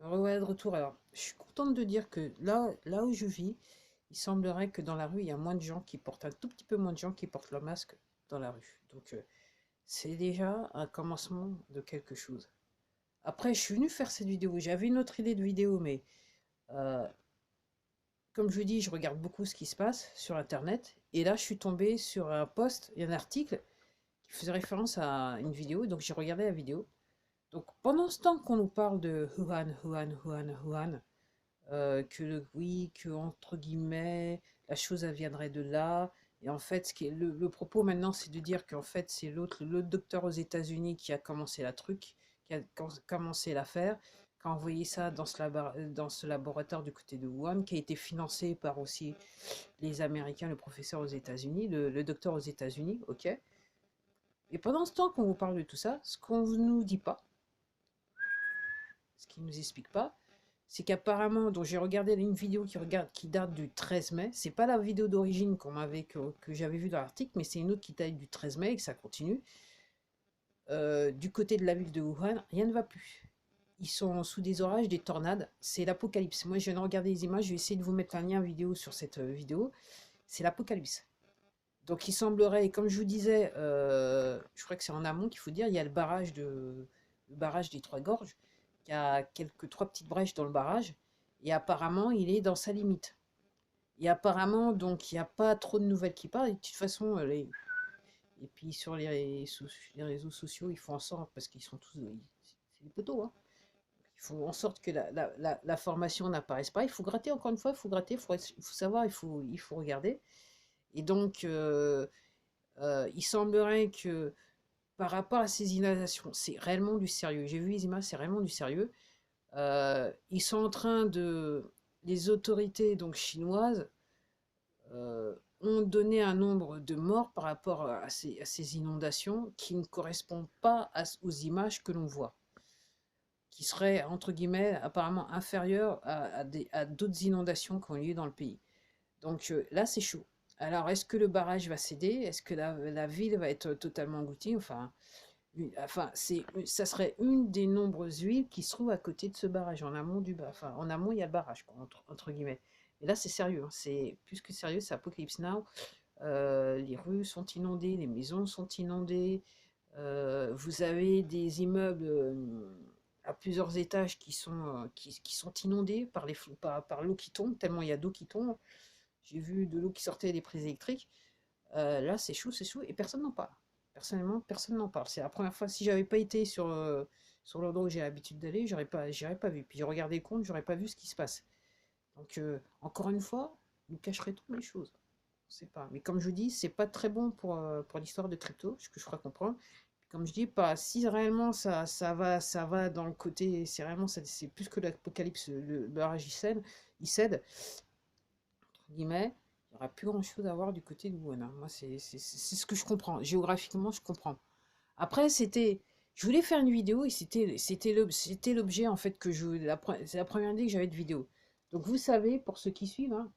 Ouais, de retour. Alors, je suis contente de dire que là où je vis, il semblerait que dans la rue, il y a moins de gens qui portent, un tout petit peu moins de gens qui portent le masque dans la rue. Donc, c'est déjà un commencement de quelque chose. Après, je suis venu faire cette vidéo. J'avais une autre idée de vidéo, mais euh, comme je vous dis, je regarde beaucoup ce qui se passe sur Internet. Et là, je suis tombé sur un post et un article qui faisait référence à une vidéo. Donc, j'ai regardé la vidéo. Donc, pendant ce temps qu'on nous parle de Wuhan, que oui, que entre guillemets, la chose elle viendrait de là. Et en fait, le propos maintenant, c'est de dire qu'en fait, c'est l'autre docteur aux États-Unis qui a commencé la truc, qui a commencé l'affaire, qui a envoyé ça dans ce laboratoire du côté de Wuhan, qui a été financé par aussi les Américains, le professeur aux États-Unis, le docteur aux États-Unis, ok. Et pendant ce temps qu'on vous parle de tout ça, ce qu'on ne nous dit pas, ce qui ne nous explique pas, c'est qu'apparemment, donc j'ai regardé une vidéo qui date du 13 mai. C'est pas la vidéo d'origine que j'avais vue dans l'article, mais c'est une autre qui date du 13 mai et que ça continue. Du côté de la ville de Wuhan, rien ne va plus. Ils sont sous des orages, des tornades. C'est l'apocalypse. Moi, je viens de regarder les images. Je vais essayer de vous mettre un lien vidéo sur cette vidéo. C'est l'apocalypse. Donc, il semblerait, et comme je vous disais, je crois que c'est en amont qu'il faut dire, il y a le barrage des Trois Gorges. Il y a trois petites brèches dans le barrage. Et apparemment, il est dans sa limite. Et apparemment, donc, il n'y a pas trop de nouvelles qui parlent. Et de toute façon, et puis sur les réseaux sociaux, ils font en sorte, parce qu'ils sont tous, c'est des poteaux, hein. Ils font en sorte que la formation n'apparaisse pas. Il faut gratter, encore une fois, il faut gratter, il faut savoir, il faut regarder. Et donc, il semblerait que par rapport à ces inondations, c'est réellement du sérieux. J'ai vu les images, c'est réellement du sérieux. Ils sont en train de... Les autorités donc chinoises ont donné un nombre de morts par rapport à ces inondations qui ne correspond pas aux images que l'on voit, qui seraient, entre guillemets, apparemment inférieures à d'autres inondations qui ont lieu dans le pays. Donc là, c'est chaud. Alors, est-ce que le barrage va céder? Est-ce que la ville va être totalement engloutie? Ça serait une des nombreuses villes qui se trouvent à côté de ce barrage, en amont enfin, en amont, il y a le barrage, quoi, entre guillemets. Et là, c'est sérieux, hein, c'est plus que sérieux, c'est Apocalypse Now. Les rues sont inondées, les maisons sont inondées. Vous avez des immeubles à plusieurs étages qui sont inondés par l'eau qui tombe, tellement il y a d'eau qui tombe. J'ai vu de l'eau qui sortait des prises électriques. Là, c'est chaud, et personne n'en parle. Personnellement, personne n'en parle. C'est la première fois. Si j'avais pas été sur l'endroit où j'ai l'habitude d'aller, j'aurais pas vu. Puis je regardais le compte, j'aurais pas vu ce qui se passe. Donc, encore une fois, nous cacherait trop les choses. On sait pas. Mais comme je vous dis, c'est pas très bon pour l'histoire de crypto, ce que je crois comprendre. Comme je dis, pas si réellement ça va dans le côté, c'est réellement c'est plus que l'apocalypse, le barrage il cède, entre guillemets, il n'y aura plus grand chose à voir du côté de Wuhan, hein. Moi, c'est ce que je comprends. Géographiquement, je comprends. Après, je voulais faire une vidéo et c'était l'objet en fait c'est la première idée que j'avais de vidéo. Donc vous savez, pour ceux qui suivent, hein,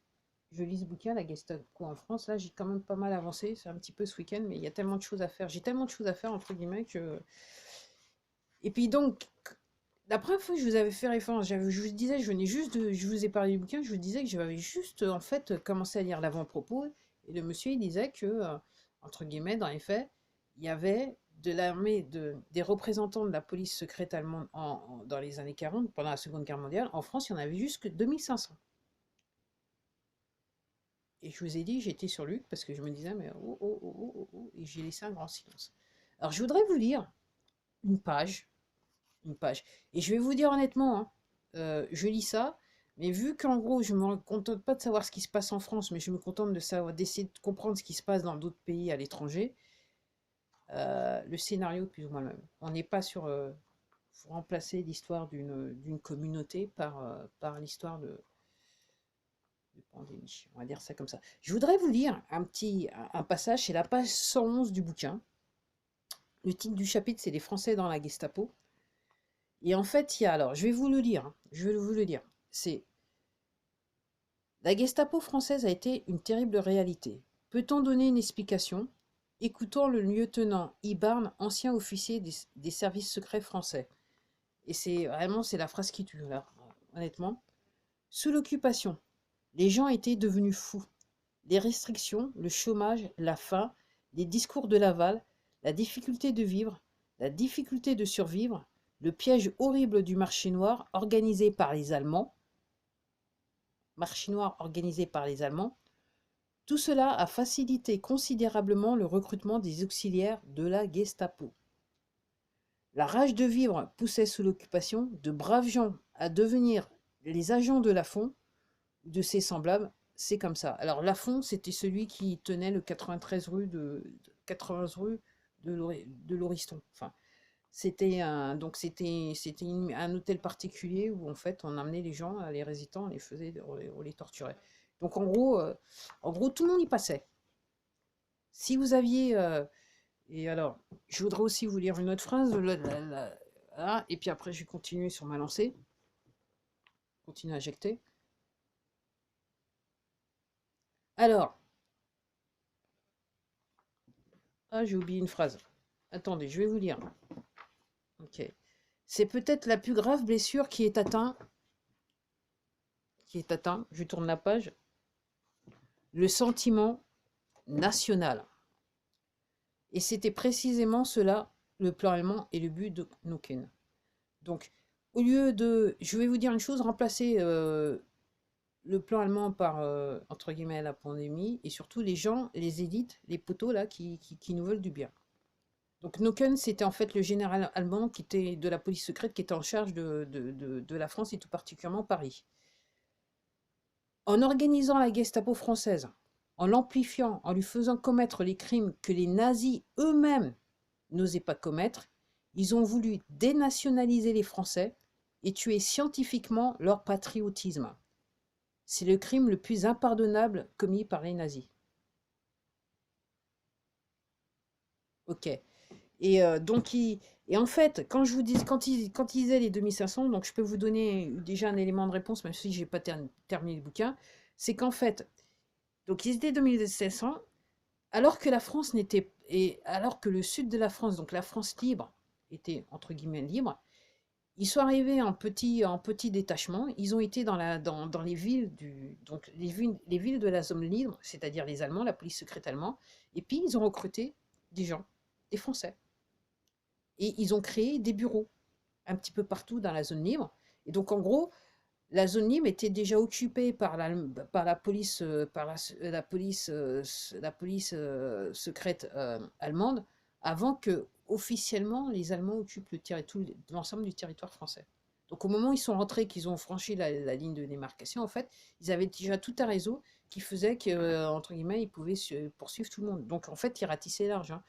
je lis ce bouquin, La Gestapo en France. Là, j'ai quand même pas mal avancé. C'est un petit peu ce week-end, mais il y a tellement de choses à faire. J'ai tellement de choses à faire, entre guillemets, que... Et puis donc, la première fois que je vous avais fait référence, je vous disais, je vous ai parlé du bouquin, je vous disais que j'avais juste, en fait, commencé à lire l'avant-propos, et le monsieur, il disait que, entre guillemets, dans les faits, il y avait de l'armée, des représentants de la police secrète allemande dans les années 40, pendant la Seconde Guerre mondiale. En France, il y en avait juste que 2500. Et je vous ai dit, j'étais sur Luc parce que je me disais, mais et j'ai laissé un grand silence. Alors, je voudrais vous lire une page, une page. Et je vais vous dire honnêtement, hein, je lis ça, mais vu qu'en gros, je me contente pas de savoir ce qui se passe en France, mais je me contente de savoir, d'essayer de comprendre ce qui se passe dans d'autres pays à l'étranger, le scénario est plus ou moins le même. On n'est pas sur faut remplacer l'histoire d'une communauté par l'histoire de pandémie. On va dire ça comme ça. Je voudrais vous lire un passage, c'est la page 111 du bouquin. Le titre du chapitre, c'est Les Français dans la Gestapo. Et en fait, il y a, alors, je vais vous le lire, hein, je vais vous le lire. C'est La Gestapo française a été une terrible réalité. Peut-on donner une explication? Écoutons le lieutenant Ibarn, ancien officier des services secrets français. Et c'est vraiment, c'est la phrase qui tue, là, honnêtement. Sous l'occupation, les gens étaient devenus fous. Les restrictions, le chômage, la faim, les discours de Laval, la difficulté de vivre, la difficulté de survivre, le piège horrible du marché noir organisé par les Allemands, tout cela a facilité considérablement le recrutement des auxiliaires de la Gestapo. La rage de vivre poussait sous l'occupation de braves gens à devenir les agents de Lafon, de ses semblables. C'est comme ça. Alors Lafon, c'était celui qui tenait le 93 rue de 80 rue de l'Oriston. Enfin, c'était un hôtel particulier où en fait on amenait les gens, les résidents, on les torturait. Donc en gros tout le monde y passait. Si vous aviez et alors, je voudrais aussi vous lire une autre phrase, voilà, et puis après je vais continuer sur ma lancée, continuer à injecter. Alors, j'ai oublié une phrase. Attendez, je vais vous lire. Ok. C'est peut-être la plus grave blessure je tourne la page, le sentiment national. Et c'était précisément cela, le plan allemand et le but de Nuken. Donc, au lieu de, je vais vous dire une chose, remplacer le plan allemand par, entre guillemets, la pandémie, et surtout les gens, les élites, les poteaux, là, qui nous veulent du bien. Donc Nuken, c'était en fait le général allemand qui était de la police secrète qui était en charge de la France et tout particulièrement Paris. En organisant la Gestapo française, en l'amplifiant, en lui faisant commettre les crimes que les nazis eux-mêmes n'osaient pas commettre, ils ont voulu dénationaliser les Français et tuer scientifiquement leur patriotisme. C'est le crime le plus impardonnable commis par les nazis. Ok. Et et en fait, quand il disait les 2500, donc je peux vous donner déjà un élément de réponse, même si je n'ai pas terminé le bouquin, c'est qu'en fait, donc ils étaient 2500, alors que la France n'était, et alors que le sud de la France, donc la France libre, était entre guillemets libre, ils sont arrivés en petit détachement, ils ont été dans les villes donc les villes de la zone libre, c'est-à-dire les Allemands, la police secrète allemande, et puis ils ont recruté des gens, des Français. Et ils ont créé des bureaux un petit peu partout dans la zone libre. Et donc, en gros, la zone libre était déjà occupée par la police, la police secrète allemande avant que officiellement les Allemands occupent l'ensemble du territoire français. Donc, au moment où ils sont rentrés, qu'ils ont franchi la ligne de démarcation, en fait, ils avaient déjà tout un réseau qui faisait que, entre guillemets, ils pouvaient poursuivre tout le monde. Donc, en fait, ils ratissaient large. Hein.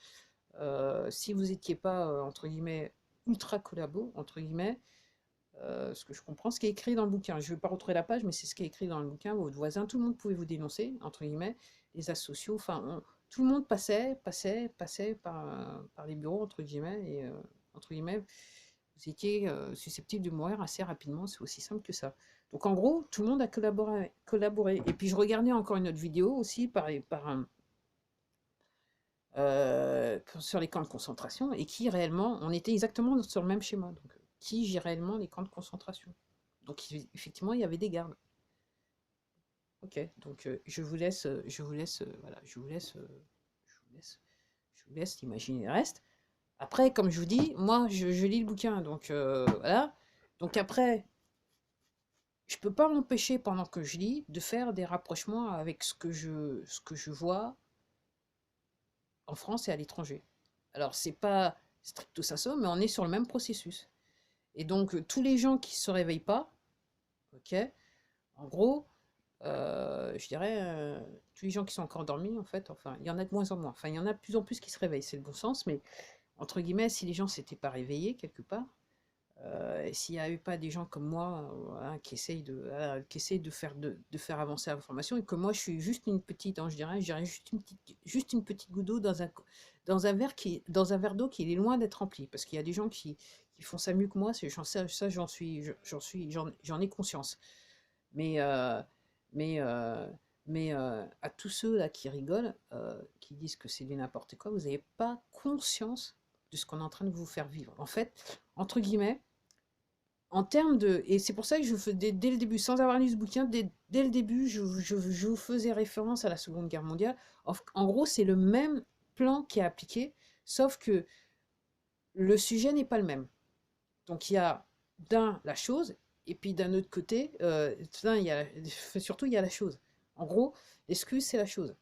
Si vous n'étiez pas, entre guillemets, ultra collabo, entre guillemets, ce que je comprends, ce qui est écrit dans le bouquin. Je ne vais pas retrouver la page, mais c'est ce qui est écrit dans le bouquin. Votre voisin, tout le monde pouvait vous dénoncer, entre guillemets, les asociaux, enfin, tout le monde passait par les bureaux, entre guillemets, et entre guillemets, vous étiez susceptible de mourir assez rapidement, c'est aussi simple que ça. Donc en gros, tout le monde a collaboré. Et puis je regardais encore une autre vidéo aussi sur les camps de concentration et qui réellement, on était exactement sur le même schéma. Donc, qui gère réellement les camps de concentration? Donc, effectivement, il y avait des gardes. Ok, donc voilà, je vous laisse imaginer le reste. Après, comme je vous dis, moi, je lis le bouquin, donc voilà. Donc après, je peux pas m'empêcher pendant que je lis de faire des rapprochements avec ce que je vois en France et à l'étranger. Alors, c'est pas stricto sensu, mais on est sur le même processus. Et donc, tous les gens qui se réveillent pas, ok, en gros, je dirais, tous les gens qui sont encore dormis, en fait, enfin, il y en a de moins en moins. Enfin, il y en a de plus en plus qui se réveillent, c'est le bon sens, mais entre guillemets, si les gens s'étaient pas réveillés quelque part, et s'il n'y a eu pas des gens comme moi voilà, qui essayent de faire avancer l'information, et que moi je suis juste une petite, hein, je dirais juste une petite goutte d'eau dans un verre d'eau qui est loin d'être rempli, parce qu'il y a des gens qui font ça mieux que moi, j'en ai conscience. Mais, mais, euh, à tous ceux là qui rigolent, qui disent que c'est du n'importe quoi, vous n'avez pas conscience de ce qu'on est en train de vous faire vivre. En fait, entre guillemets, en termes de... Et c'est pour ça que je fais dès le début, sans avoir lu ce bouquin, dès le début, je vous faisais référence à la Seconde Guerre mondiale. En gros, c'est le même plan qui est appliqué, sauf que le sujet n'est pas le même. Donc il y a d'un la chose, et puis d'un autre côté, surtout il y a la chose. En gros, l'excuse, c'est la chose.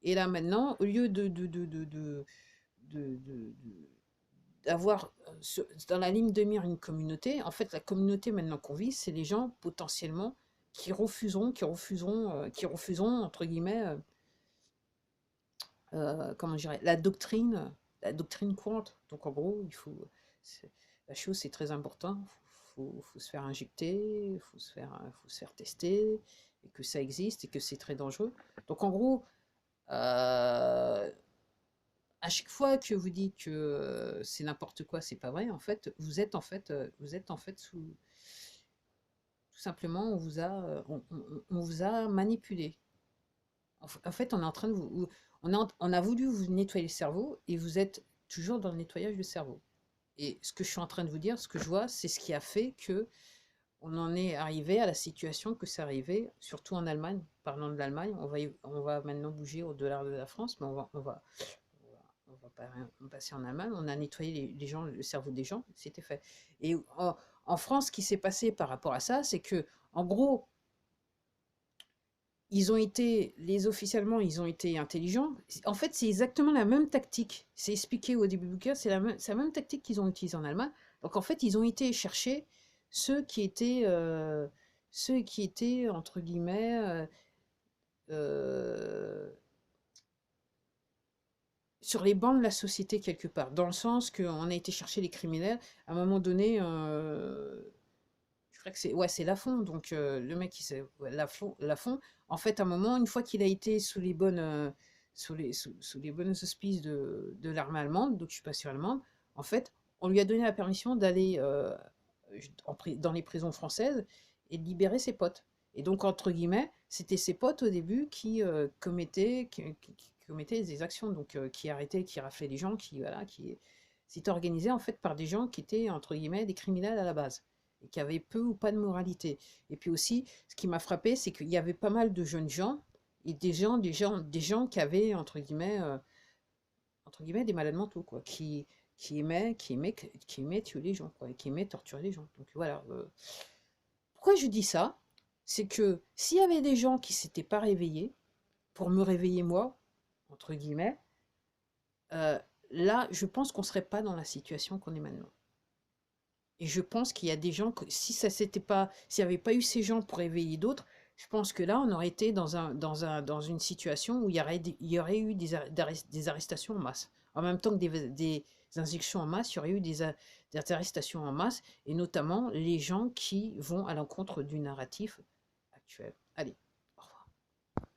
Et là maintenant, au lieu d'avoir dans la ligne de mire une communauté, en fait la communauté maintenant qu'on vit, c'est les gens potentiellement qui refuseront entre guillemets, comment je dirais, la doctrine courante. Donc en gros, la chose c'est très important. Faut se faire injecter, faut se faire tester, et que ça existe et que c'est très dangereux. Donc en gros, à chaque fois que vous dites que c'est n'importe quoi, c'est pas vrai, en fait, vous êtes en fait tout simplement, on vous a manipulé. En fait, on est en train de on a voulu vous nettoyer le cerveau et vous êtes toujours dans le nettoyage du cerveau. Et ce que je suis en train de vous dire, ce que je vois, c'est ce qui a fait que on en est arrivé à la situation que c'est arrivé, surtout en Allemagne. Parlons de l'Allemagne, on va maintenant bouger au-delà de la France, mais on va passer en Allemagne. On a nettoyé les gens, le cerveau des gens, c'était fait. Et en France, ce qui s'est passé par rapport à ça, c'est que, en gros, officiellement, ils ont été intelligents. En fait, c'est exactement la même tactique. C'est expliqué au début du bouquin, c'est la même tactique qu'ils ont utilisée en Allemagne. Donc, en fait, ils ont été chercher ceux qui étaient, entre guillemets, euh, sur les bancs de la société quelque part. Dans le sens qu'on a été chercher les criminels. À un moment donné, je crois que c'est Lafont, donc le mec qui s'est ouais, Lafont, en fait, à un moment, une fois qu'il a été sous les bonnes auspices de l'armée allemande, d'occupation allemande, en fait, on lui a donné la permission d'aller dans les prisons françaises et de libérer ses potes. Et donc, entre guillemets, c'était ses potes au début qui commettaient des actions, donc qui arrêtaient, qui raflaient les gens, voilà, qui c'était organisé en fait par des gens qui étaient entre guillemets des criminels à la base et qui avaient peu ou pas de moralité. Et puis aussi, ce qui m'a frappé, c'est qu'il y avait pas mal de jeunes gens et des gens qui avaient entre guillemets des malades mentaux, quoi, qui aimaient tuer les gens, quoi, et qui aimaient torturer les gens. Donc voilà. Pourquoi je dis ça? C'est que s'il y avait des gens qui s'étaient pas réveillés pour me réveiller moi, entre guillemets, euh, là, je pense qu'on serait pas dans la situation qu'on est maintenant. Et je pense qu'il y a des gens que si ça s'était pas, s'il n'y avait pas eu ces gens pour éveiller d'autres, je pense que là, on aurait été dans une situation où il y aurait eu des arrestations en masse. En même temps que des injections en masse, il y aurait eu des arrestations en masse, et notamment les gens qui vont à l'encontre du narratif actuel. Allez.